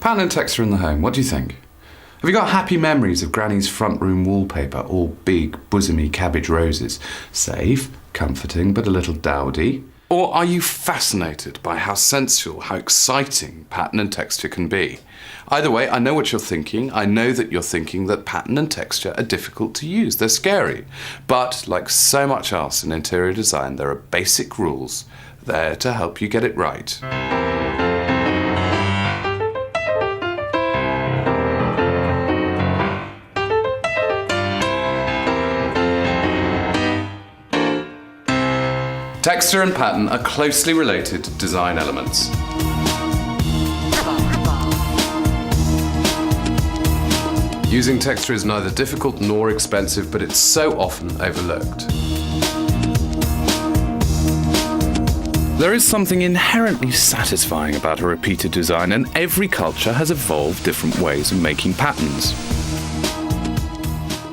Pattern and texture in the home, what do you think? Have you got happy memories of Granny's front room wallpaper, all big, bosomy cabbage roses? Safe, comforting, but a little dowdy. Or are you fascinated by how sensual, how exciting pattern and texture can be? Either way, I know what you're thinking. I know that you're thinking that pattern and texture are difficult to use. They're scary. But like so much else in interior design, there are basic rules there to help you get it right. Texture and pattern are closely related design elements. Using texture is neither difficult nor expensive, but it's so often overlooked. There is something inherently satisfying about a repeated design, and every culture has evolved different ways of making patterns.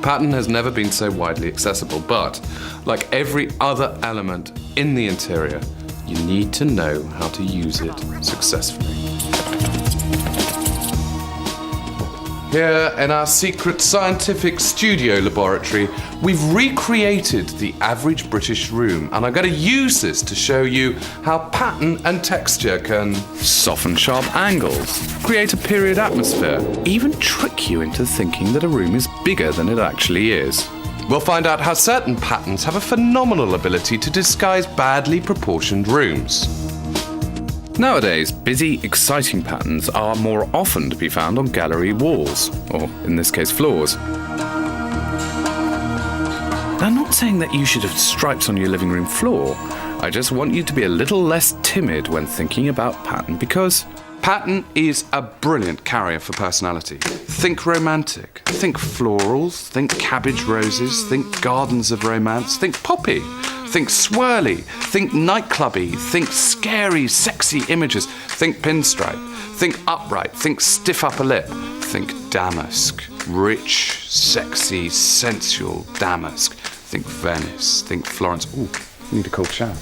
Pattern has never been so widely accessible, but like every other element in the interior, you need to know how to use it successfully. Here in our secret scientific studio laboratory, we've recreated the average British room, and I'm going to use this to show you how pattern and texture can soften sharp angles, create a period atmosphere, even trick you into thinking that a room is bigger than it actually is. We'll find out how certain patterns have a phenomenal ability to disguise badly proportioned rooms. Nowadays, busy, exciting patterns are more often to be found on gallery walls, or in this case, floors. I'm not saying that you should have stripes on your living room floor. I just want you to be a little less timid when thinking about pattern, because pattern is a brilliant carrier for personality. Think romantic, think florals, think cabbage roses, think gardens of romance, think poppy. Think swirly, think nightclubby, think scary, sexy images, think pinstripe, think upright, think stiff upper lip, think damask, rich, sexy, sensual damask, think Venice, think Florence. Ooh, I need a cold shower.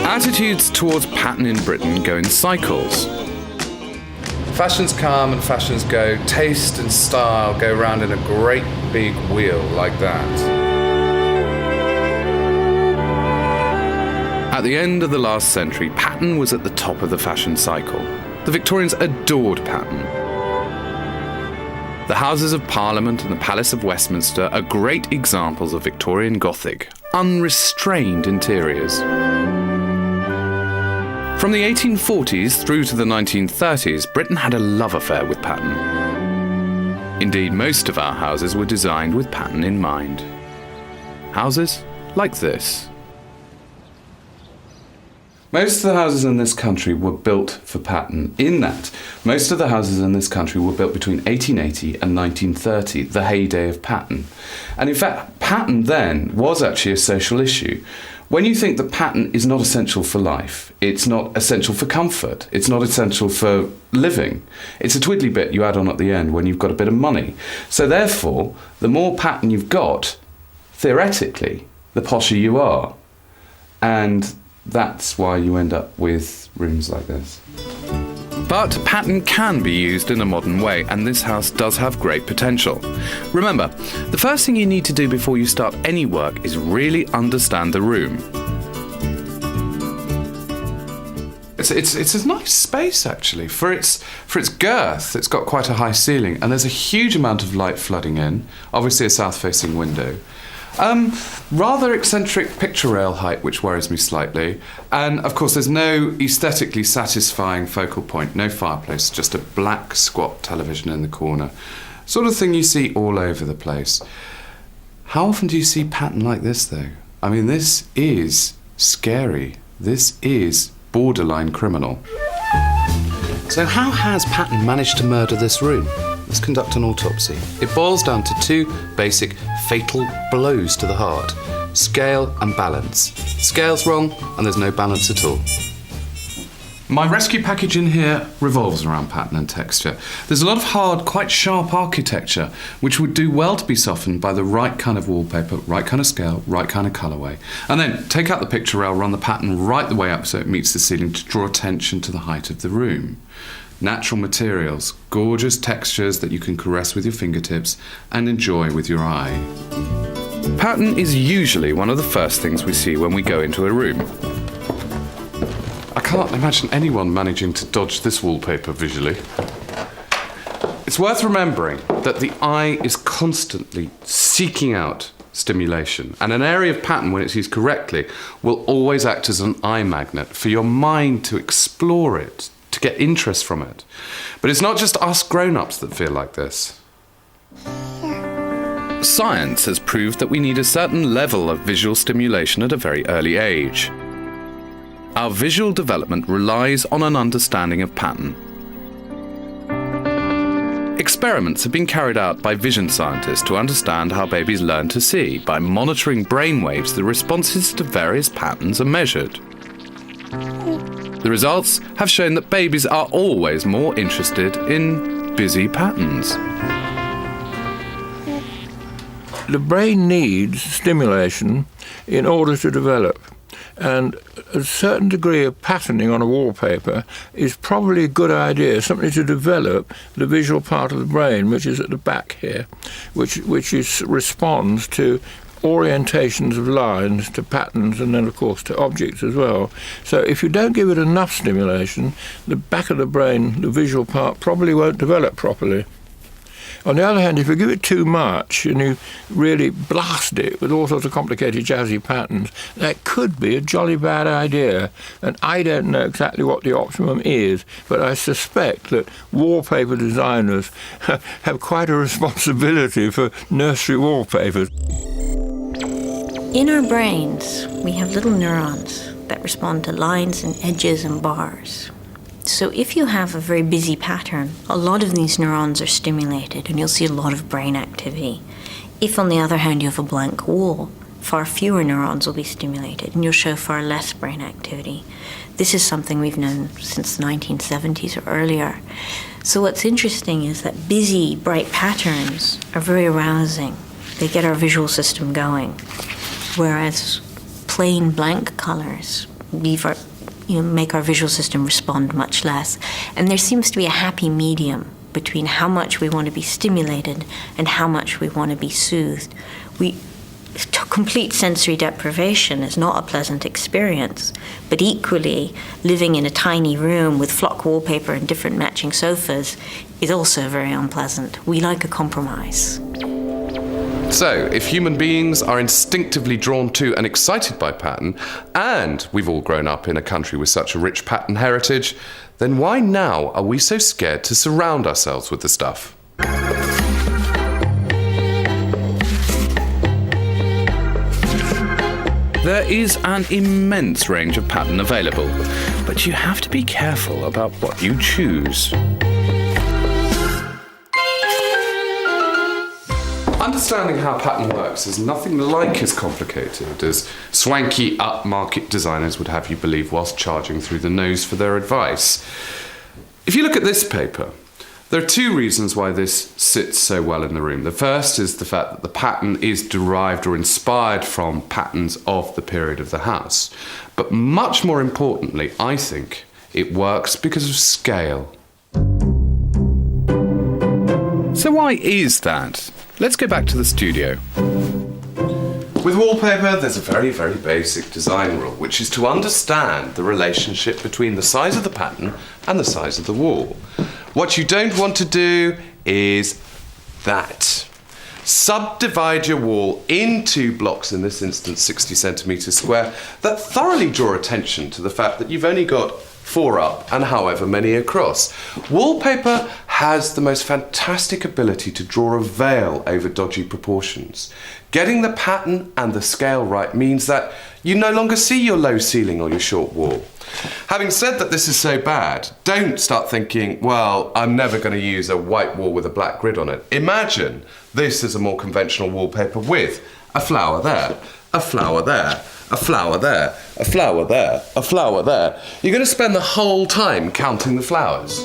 Attitudes towards pattern in Britain go in cycles. Fashions come and fashions go. Taste and style go round in a great big wheel like that. At the end of the last century, pattern was at the top of the fashion cycle. The Victorians adored pattern. The Houses of Parliament and the Palace of Westminster are great examples of Victorian Gothic, unrestrained interiors. From the 1840s through to the 1930s, Britain had a love affair with pattern. Indeed, most of our houses were designed with pattern in mind. Houses like this. Most of the houses in this country were built for pattern. In that, most of the houses in this country were built between 1880 and 1930, the heyday of pattern. And in fact, pattern then was actually a social issue. When you think that pattern is not essential for life, it's not essential for comfort, it's not essential for living, it's a twiddly bit you add on at the end when you've got a bit of money. So therefore, the more pattern you've got, theoretically, the posher you are. And that's why you end up with rooms like this. But pattern can be used in a modern way, and this house does have great potential. Remember, the first thing you need to do before you start any work is really understand the room. It's a nice space, actually. For its girth, it's got quite a high ceiling, and there's a huge amount of light flooding in, obviously a south-facing window. Rather eccentric picture rail height, which worries me slightly. And of course, there's no aesthetically satisfying focal point, no fireplace, just a black squat television in the corner. Sort of thing you see all over the place. How often do you see pattern like this, though? I mean, this is scary. This is borderline criminal. So how has pattern managed to murder this room? Let's conduct an autopsy. It boils down to two basic fatal blows to the heart: scale and balance. Scale's wrong, and there's no balance at all. My rescue package in here revolves around pattern and texture. There's a lot of hard, quite sharp architecture, which would do well to be softened by the right kind of wallpaper, right kind of scale, right kind of colourway. And then take out the picture rail, run the pattern right the way up so it meets the ceiling to draw attention to the height of the room. Natural materials, gorgeous textures that you can caress with your fingertips and enjoy with your eye. Pattern is usually one of the first things we see when we go into a room. I can't imagine anyone managing to dodge this wallpaper visually. It's worth remembering that the eye is constantly seeking out stimulation, and an area of pattern, when it's used correctly, will always act as an eye magnet for your mind to explore it, to get interest from it. But it's not just us grown-ups that feel like this. Science has proved that we need a certain level of visual stimulation at a very early age. Our visual development relies on an understanding of pattern. Experiments have been carried out by vision scientists to understand how babies learn to see. By monitoring brain waves, the responses to various patterns are measured. The results have shown that babies are always more interested in busy patterns. The brain needs stimulation in order to develop. And a certain degree of patterning on a wallpaper is probably a good idea, something to develop the visual part of the brain, which is at the back here, which responds to orientations of lines, to patterns, and then, of course, to objects as well. So if you don't give it enough stimulation, the back of the brain, the visual part, probably won't develop properly. On the other hand, if you give it too much and you really blast it with all sorts of complicated jazzy patterns, that could be a jolly bad idea. And I don't know exactly what the optimum is, but I suspect that wallpaper designers have quite a responsibility for nursery wallpapers. In our brains, we have little neurons that respond to lines and edges and bars. So if you have a very busy pattern, a lot of these neurons are stimulated and you'll see a lot of brain activity. If, on the other hand, you have a blank wall, far fewer neurons will be stimulated and you'll show far less brain activity. This is something we've known since the 1970s or earlier. So what's interesting is that busy, bright patterns are very arousing. They get our visual system going, whereas plain blank colors leave make our visual system respond much less. And there seems to be a happy medium between how much we want to be stimulated and how much we want to be soothed. Complete sensory deprivation is not a pleasant experience, but equally, living in a tiny room with flock wallpaper and different matching sofas is also very unpleasant. We like a compromise. So, if human beings are instinctively drawn to and excited by pattern, and we've all grown up in a country with such a rich pattern heritage, then why now are we so scared to surround ourselves with the stuff? There is an immense range of pattern available, but you have to be careful about what you choose. Understanding how pattern works is nothing like as complicated as swanky upmarket designers would have you believe whilst charging through the nose for their advice. If you look at this paper, there are two reasons why this sits so well in the room. The first is the fact that the pattern is derived or inspired from patterns of the period of the house. But much more importantly, I think, it works because of scale. So why is that? Let's go back to the studio. With wallpaper, there's a very, very basic design rule, which is to understand the relationship between the size of the pattern and the size of the wall. What you don't want to do is that. Subdivide your wall into blocks, in this instance 60 centimetres square, that thoroughly draw attention to the fact that you've only got 4 up and however many across. Wallpaper has the most fantastic ability to draw a veil over dodgy proportions. Getting the pattern and the scale right means that you no longer see your low ceiling or your short wall. Having said that this is so bad, don't start thinking, well, I'm never going to use a white wall with a black grid on it. Imagine this is a more conventional wallpaper with a flower there, a flower there, a flower there, a flower there, a flower there. You're going to spend the whole time counting the flowers.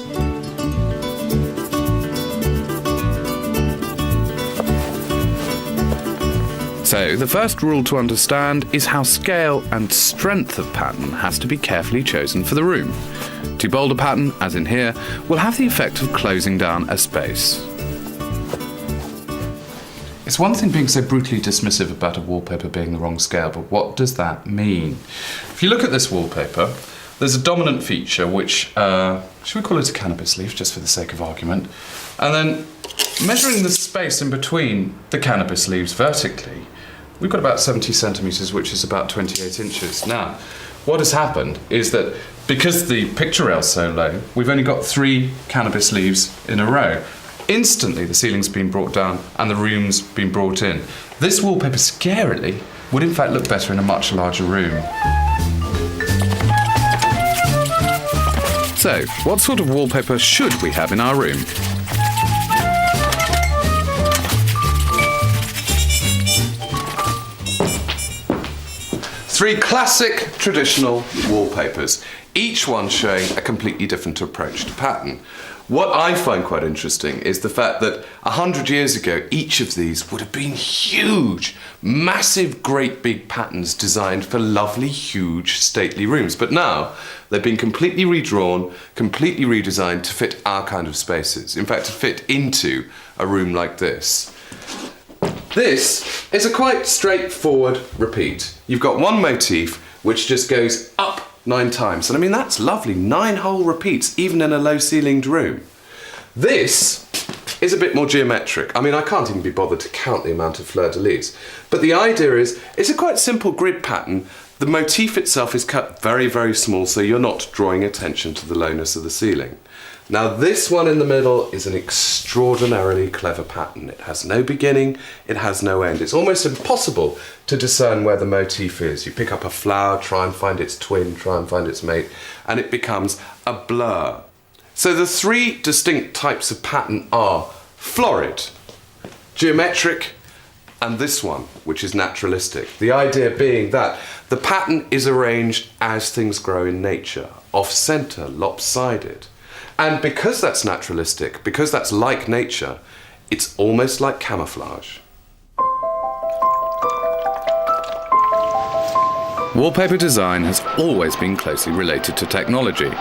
So, the first rule to understand is how scale and strength of pattern has to be carefully chosen for the room. Too bold a pattern, as in here, will have the effect of closing down a space. It's one thing being so brutally dismissive about a wallpaper being the wrong scale, but what does that mean? If you look at this wallpaper, there's a dominant feature which, should we call it a cannabis leaf, just for the sake of argument? And then, measuring the space in between the cannabis leaves vertically, we've got about 70 centimetres, which is about 28 inches. Now, what has happened is that because the picture rail's so low, we've only got 3 cannabis leaves in a row. Instantly, the ceiling's been brought down and the room's been brought in. This wallpaper, scarily, would in fact look better in a much larger room. So, what sort of wallpaper should we have in our room? Three classic traditional wallpapers, each one showing a completely different approach to pattern. What I find quite interesting is the fact that 100 years ago, each of these would have been huge, massive, great big patterns designed for lovely, huge, stately rooms. But now, they've been completely redrawn, completely redesigned to fit our kind of spaces. In fact, to fit into a room like this. This is a quite straightforward repeat. You've got one motif which just goes up 9 times. And I mean, that's lovely, 9 whole repeats, even in a low-ceilinged room. This is a bit more geometric. I mean, I can't even be bothered to count the amount of fleur-de-lis. But the idea is, it's a quite simple grid pattern. The motif itself is cut very, very small, so you're not drawing attention to the lowness of the ceiling. Now, this one in the middle is an extraordinarily clever pattern. It has no beginning, it has no end. It's almost impossible to discern where the motif is. You pick up a flower, try and find its twin, try and find its mate, and it becomes a blur. So the 3 distinct types of pattern are florid, geometric, and this one, which is naturalistic. The idea being that the pattern is arranged as things grow in nature, off-centre, lopsided. And because that's naturalistic, because that's like nature, it's almost like camouflage. Wallpaper design has always been closely related to technology.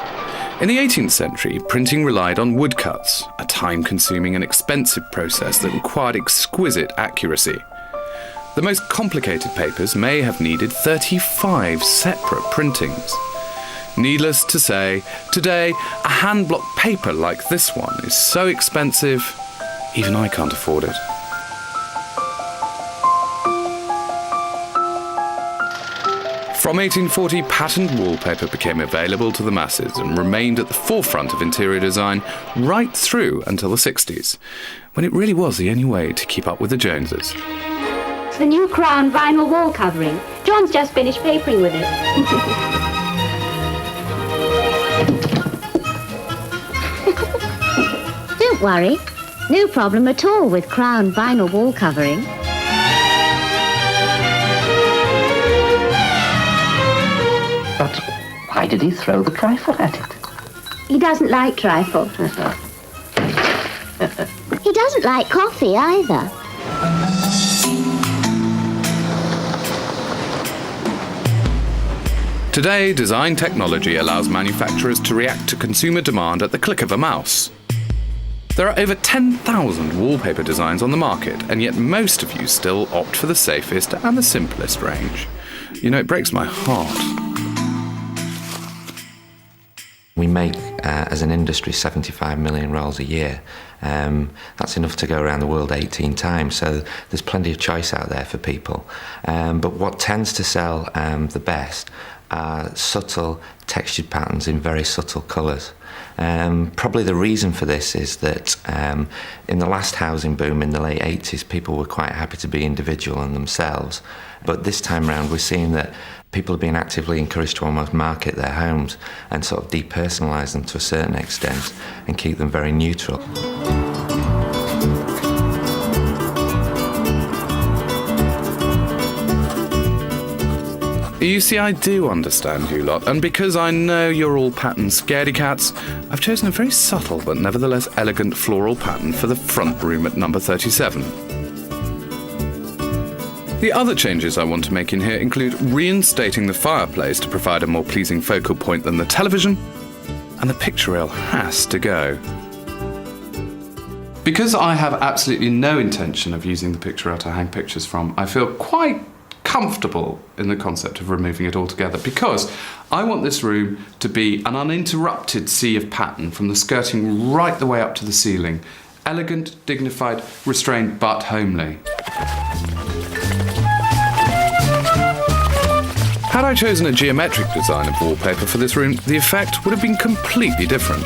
In the 18th century, printing relied on woodcuts, a time-consuming and expensive process that required exquisite accuracy. The most complicated papers may have needed 35 separate printings. Needless to say, today, a hand-block paper like this one is so expensive, even I can't afford it. From 1840, patterned wallpaper became available to the masses and remained at the forefront of interior design right through until the 60s, when it really was the only way to keep up with the Joneses. It's the new Crown vinyl wall covering. John's just finished papering with it. Don't worry, no problem at all with Crown vinyl wall covering. But why did he throw the trifle at it? He doesn't like trifle. He doesn't like coffee either. Today, design technology allows manufacturers to react to consumer demand at the click of a mouse. There are over 10,000 wallpaper designs on the market, and yet most of you still opt for the safest and the simplest range. You know, it breaks my heart. We make, as an industry, 75 million rolls a year. That's enough to go around the world 18 times, so there's plenty of choice out there for people. But what tends to sell the best are subtle textured patterns in very subtle colours. Probably the reason for this is that in the last housing boom in the late 80s, people were quite happy to be individual and themselves. But this time round, we're seeing that people are being actively encouraged to almost market their homes and sort of depersonalise them to a certain extent and keep them very neutral. You see, I do understand you lot, and because I know you're all pattern scaredy cats, I've chosen a very subtle but nevertheless elegant floral pattern for the front room at number 37. The other changes I want to make in here include reinstating the fireplace to provide a more pleasing focal point than the television, and the picture rail has to go. Because I have absolutely no intention of using the picture rail to hang pictures from, I feel quite comfortable in the concept of removing it altogether, because I want this room to be an uninterrupted sea of pattern from the skirting right the way up to the ceiling. Elegant, dignified, restrained, but homely. Had I chosen a geometric design of wallpaper for this room, the effect would have been completely different.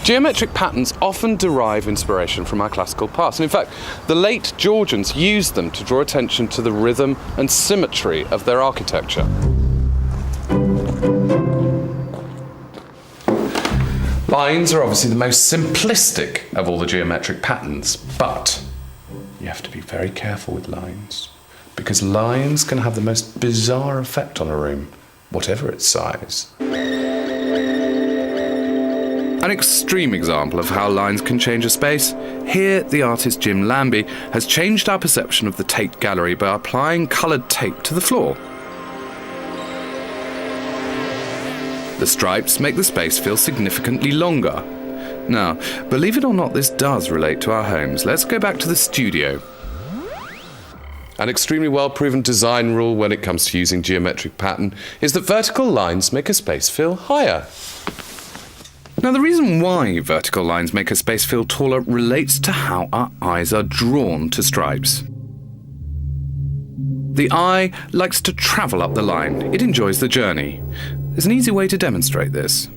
Geometric patterns often derive inspiration from our classical past, and in fact, the late Georgians used them to draw attention to the rhythm and symmetry of their architecture. Lines are obviously the most simplistic of all the geometric patterns, but you have to be very careful with lines, because lines can have the most bizarre effect on a room, whatever its size. An extreme example of how lines can change a space. Here, the artist Jim Lambie has changed our perception of the Tate Gallery by applying coloured tape to the floor. The stripes make the space feel significantly longer. Now, believe it or not, this does relate to our homes. Let's go back to the studio. An extremely well-proven design rule when it comes to using geometric pattern is that vertical lines make a space feel higher. Now, the reason why vertical lines make a space feel taller relates to how our eyes are drawn to stripes. The eye likes to travel up the line. It enjoys the journey. There's an easy way to demonstrate this.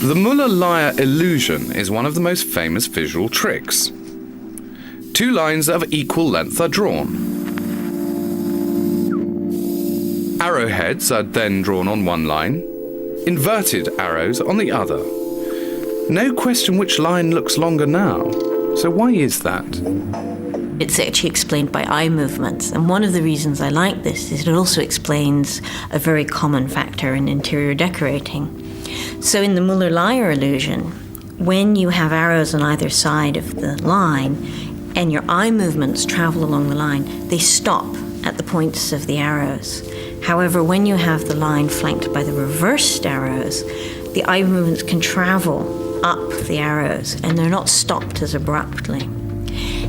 The Muller-Lyer illusion is one of the most famous visual tricks. Two lines of equal length are drawn. Arrowheads are then drawn on one line, inverted arrows on the other. No question which line looks longer now. So why is that? It's actually explained by eye movements, and one of the reasons I like this is it also explains a very common factor in interior decorating. So in the Muller-Lyer illusion, when you have arrows on either side of the line and your eye movements travel along the line, they stop at the points of the arrows. However, when you have the line flanked by the reversed arrows, the eye movements can travel up the arrows and they're not stopped as abruptly.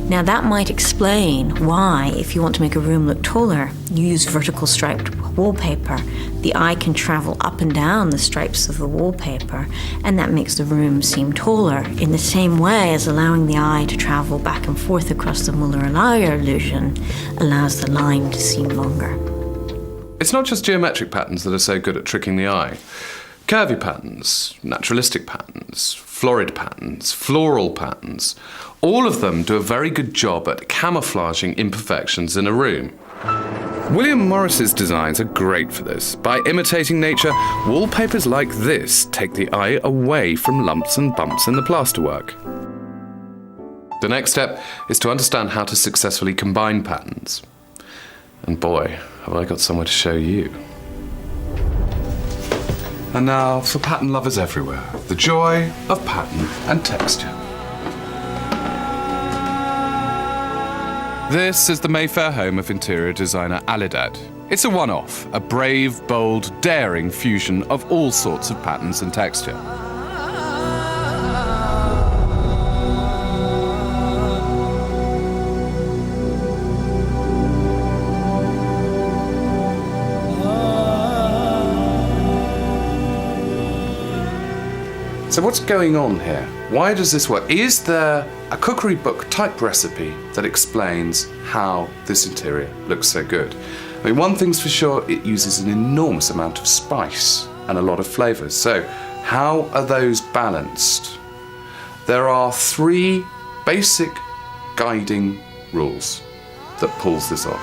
Now that might explain why, if you want to make a room look taller, you use vertical striped wallpaper. The eye can travel up and down the stripes of the wallpaper, and that makes the room seem taller, in the same way as allowing the eye to travel back and forth across the Muller-Lyer illusion allows the line to seem longer. It's not just geometric patterns that are so good at tricking the eye. Curvy patterns, naturalistic patterns, florid patterns, floral patterns, all of them do a very good job at camouflaging imperfections in a room. William Morris's designs are great for this. By imitating nature, wallpapers like this take the eye away from lumps and bumps in the plasterwork. The next step is to understand how to successfully combine patterns. And boy, have I got somewhere to show you. And now for pattern lovers everywhere, the joy of pattern and texture. This is the Mayfair home of interior designer Alidad. It's a one-off, a brave, bold, daring fusion of all sorts of patterns and texture. So what's going on here? Why does this work? Is there a cookery book type recipe that explains how this interior looks so good? I mean, one thing's for sure, it uses an enormous amount of spice and a lot of flavours. So how are those balanced? There are 3 basic guiding rules that pulls this off.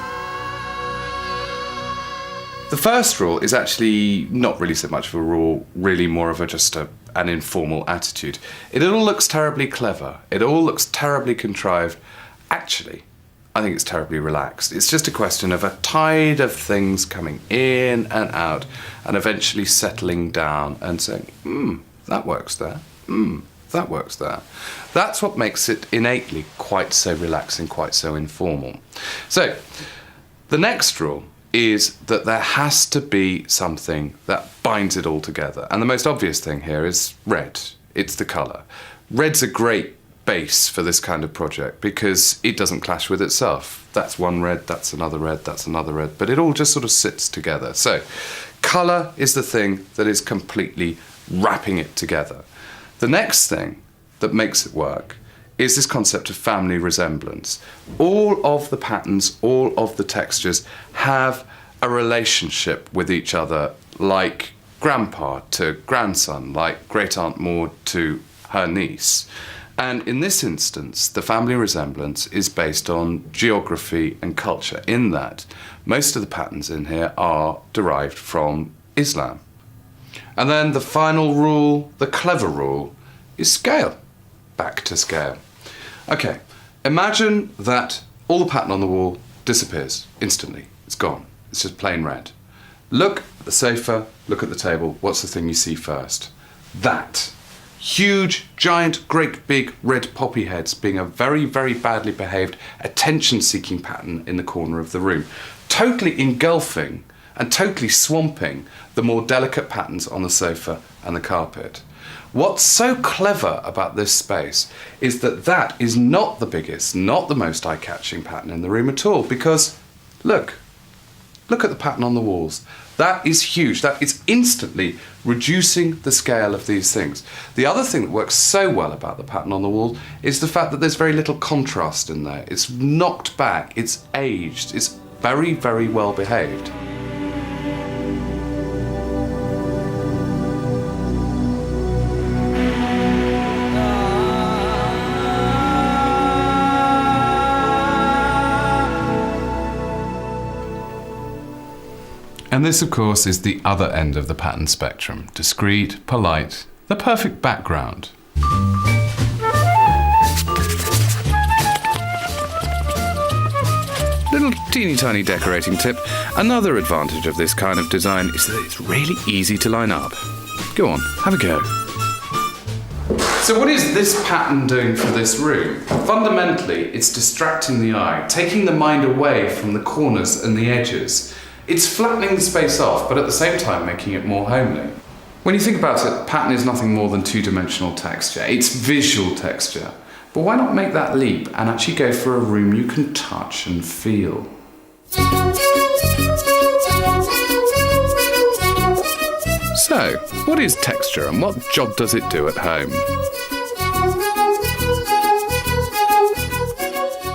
The first rule is actually not really so much of a rule, really more of just a and informal attitude. It all looks terribly clever. It all looks terribly contrived. Actually, I think it's terribly relaxed. It's just a question of a tide of things coming in and out and eventually settling down and saying, that works there. That works there. That's what makes it innately quite so relaxing, quite so informal. So, the next rule is that there has to be something that binds it all together. And the most obvious thing here is red. It's the colour. Red's a great base for this kind of project because it doesn't clash with itself. That's one red, that's another red, that's another red, but it all just sort of sits together. So, colour is the thing that is completely wrapping it together. The next thing that makes it work is this concept of family resemblance. All of the patterns, all of the textures have a relationship with each other, like grandpa to grandson, like great-aunt Maud to her niece. And in this instance, the family resemblance is based on geography and culture, in that most of the patterns in here are derived from Islam. And then the final rule, the clever rule, is scale. Back to scale. Okay, imagine that all the pattern on the wall disappears instantly. It's gone. It's just plain red. Look at the sofa, look at the table. What's the thing you see first? That. Huge, giant, great big red poppy heads being a very, very badly behaved, attention-seeking pattern in the corner of the room. Totally engulfing and totally swamping the more delicate patterns on the sofa and the carpet. What's so clever about this space is that that is not the biggest, not the most eye-catching pattern in the room at all, because look at the pattern on the walls. That is huge. That is instantly reducing the scale of these things. The other thing that works so well about the pattern on the wall is the fact that there's very little contrast in there. It's knocked back, it's aged, it's very, very well behaved. And this, of course, is the other end of the pattern spectrum. Discreet, polite, the perfect background. Little teeny tiny decorating tip. Another advantage of this kind of design is that it's really easy to line up. Go on, have a go. So what is this pattern doing for this room? Fundamentally, it's distracting the eye, taking the mind away from the corners and the edges. It's flattening the space off, but at the same time making it more homely. When you think about it, pattern is nothing more than two-dimensional texture. It's visual texture. But why not make that leap and actually go for a room you can touch and feel? So, what is texture and what job does it do at home?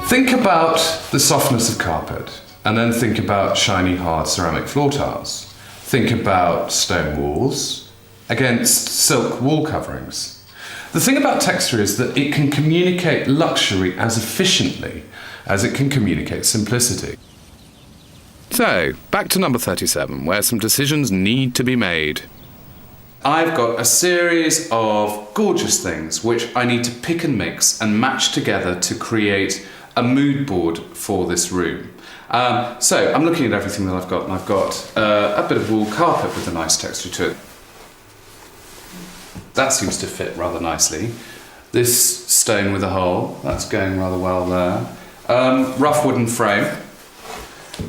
Think about the softness of carpet. And then think about shiny, hard ceramic floor tiles. Think about stone walls against silk wall coverings. The thing about texture is that it can communicate luxury as efficiently as it can communicate simplicity. So, back to number 37, where some decisions need to be made. I've got a series of gorgeous things which I need to pick and mix and match together to create a mood board for this room. So I'm looking at everything that I've got, and I've got a bit of wool carpet with a nice texture to it. That seems to fit rather nicely. This stone with a hole, that's going rather well there. Rough wooden frame.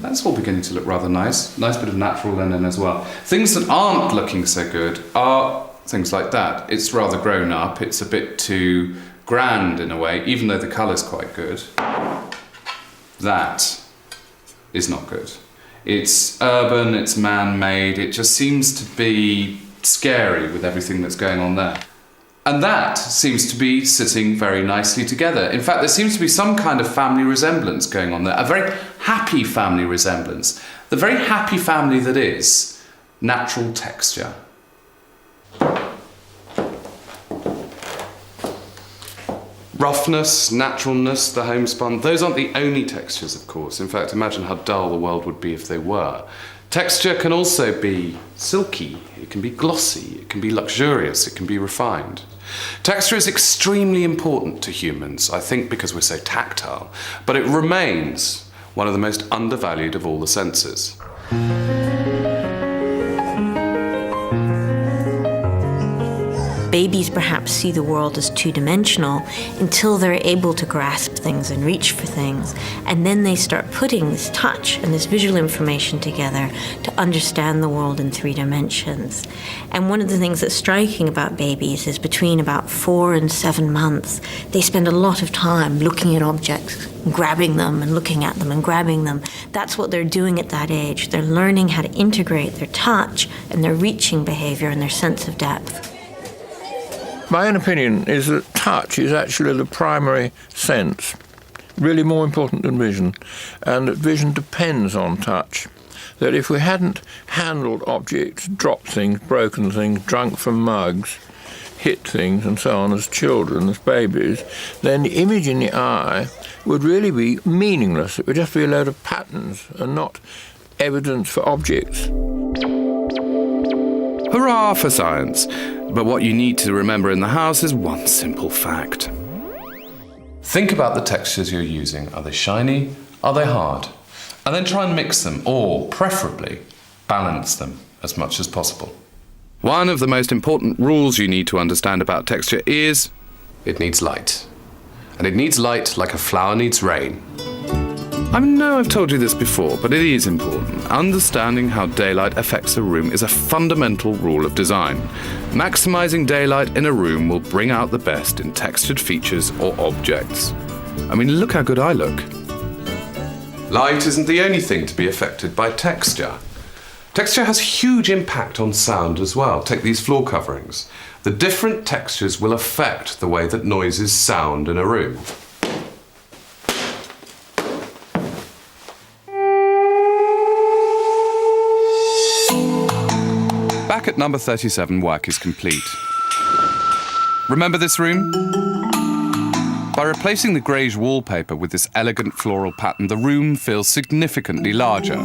That's all beginning to look rather nice. Nice bit of natural linen as well. Things that aren't looking so good are things like that. It's rather grown up, it's a bit too grand in a way, even though the colour's quite good. That is not good. It's urban, it's man-made, it just seems to be scary with everything that's going on there. And that seems to be sitting very nicely together. In fact, there seems to be some kind of family resemblance going on there, a very happy family resemblance. The very happy family that is natural texture. Roughness, naturalness, the homespun, those aren't the only textures, of course. In fact, imagine how dull the world would be if they were. Texture can also be silky, it can be glossy, it can be luxurious, it can be refined. Texture is extremely important to humans, I think because we're so tactile, but it remains one of the most undervalued of all the senses. Babies perhaps see the world as two-dimensional until they're able to grasp things and reach for things, and then they start putting this touch and this visual information together to understand the world in 3 dimensions. And one of the things that's striking about babies is between about 4 and 7 months, they spend a lot of time looking at objects, grabbing them and looking at them and grabbing them. That's what they're doing at that age. They're learning how to integrate their touch and their reaching behavior and their sense of depth. My own opinion is that touch is actually the primary sense, really more important than vision, and that vision depends on touch. That if we hadn't handled objects, dropped things, broken things, drunk from mugs, hit things and so on as children, as babies, then the image in the eye would really be meaningless. It would just be a load of patterns and not evidence for objects. Hurrah for science! But what you need to remember in the house is one simple fact. Think about the textures you're using. Are they shiny? Are they hard? And then try and mix them, or, preferably, balance them as much as possible. One of the most important rules you need to understand about texture is it needs light. And it needs light like a flower needs rain. I know I've told you this before, but it is important. Understanding how daylight affects a room is a fundamental rule of design. Maximizing daylight in a room will bring out the best in textured features or objects. I mean, look how good I look. Light isn't the only thing to be affected by texture. Texture has huge impact on sound as well. Take these floor coverings. The different textures will affect the way that noises sound in a room. Back at number 37, work is complete. Remember this room? By replacing the greige wallpaper with this elegant floral pattern, the room feels significantly larger.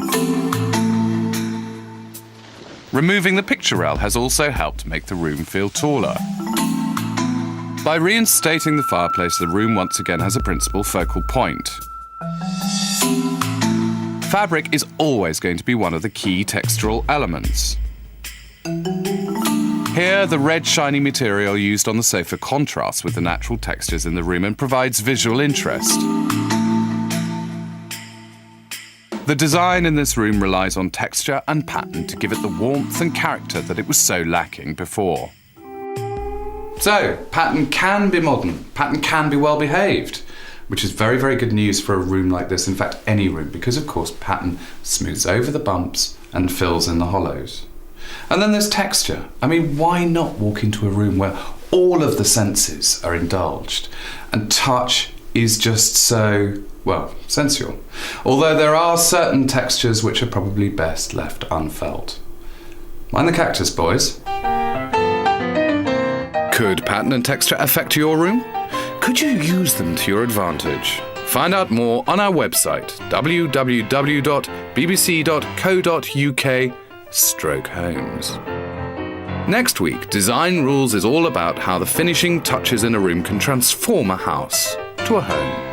Removing the picture rail has also helped make the room feel taller. By reinstating the fireplace, the room once again has a principal focal point. Fabric is always going to be one of the key textural elements. Here, the red shiny material used on the sofa contrasts with the natural textures in the room and provides visual interest. The design in this room relies on texture and pattern to give it the warmth and character that it was so lacking before. So, pattern can be modern, pattern can be well behaved, which is very, very good news for a room like this, in fact any room, because of course pattern smooths over the bumps and fills in the hollows. And then there's texture. I mean, why not walk into a room where all of the senses are indulged and touch is just so, well, sensual. Although there are certain textures which are probably best left unfelt. Mind the cactus, boys. Could pattern and texture affect your room? Could you use them to your advantage? Find out more on our website, www.bbc.co.uk/homes. Next week, Design Rules is all about how the finishing touches in a room can transform a house to a home.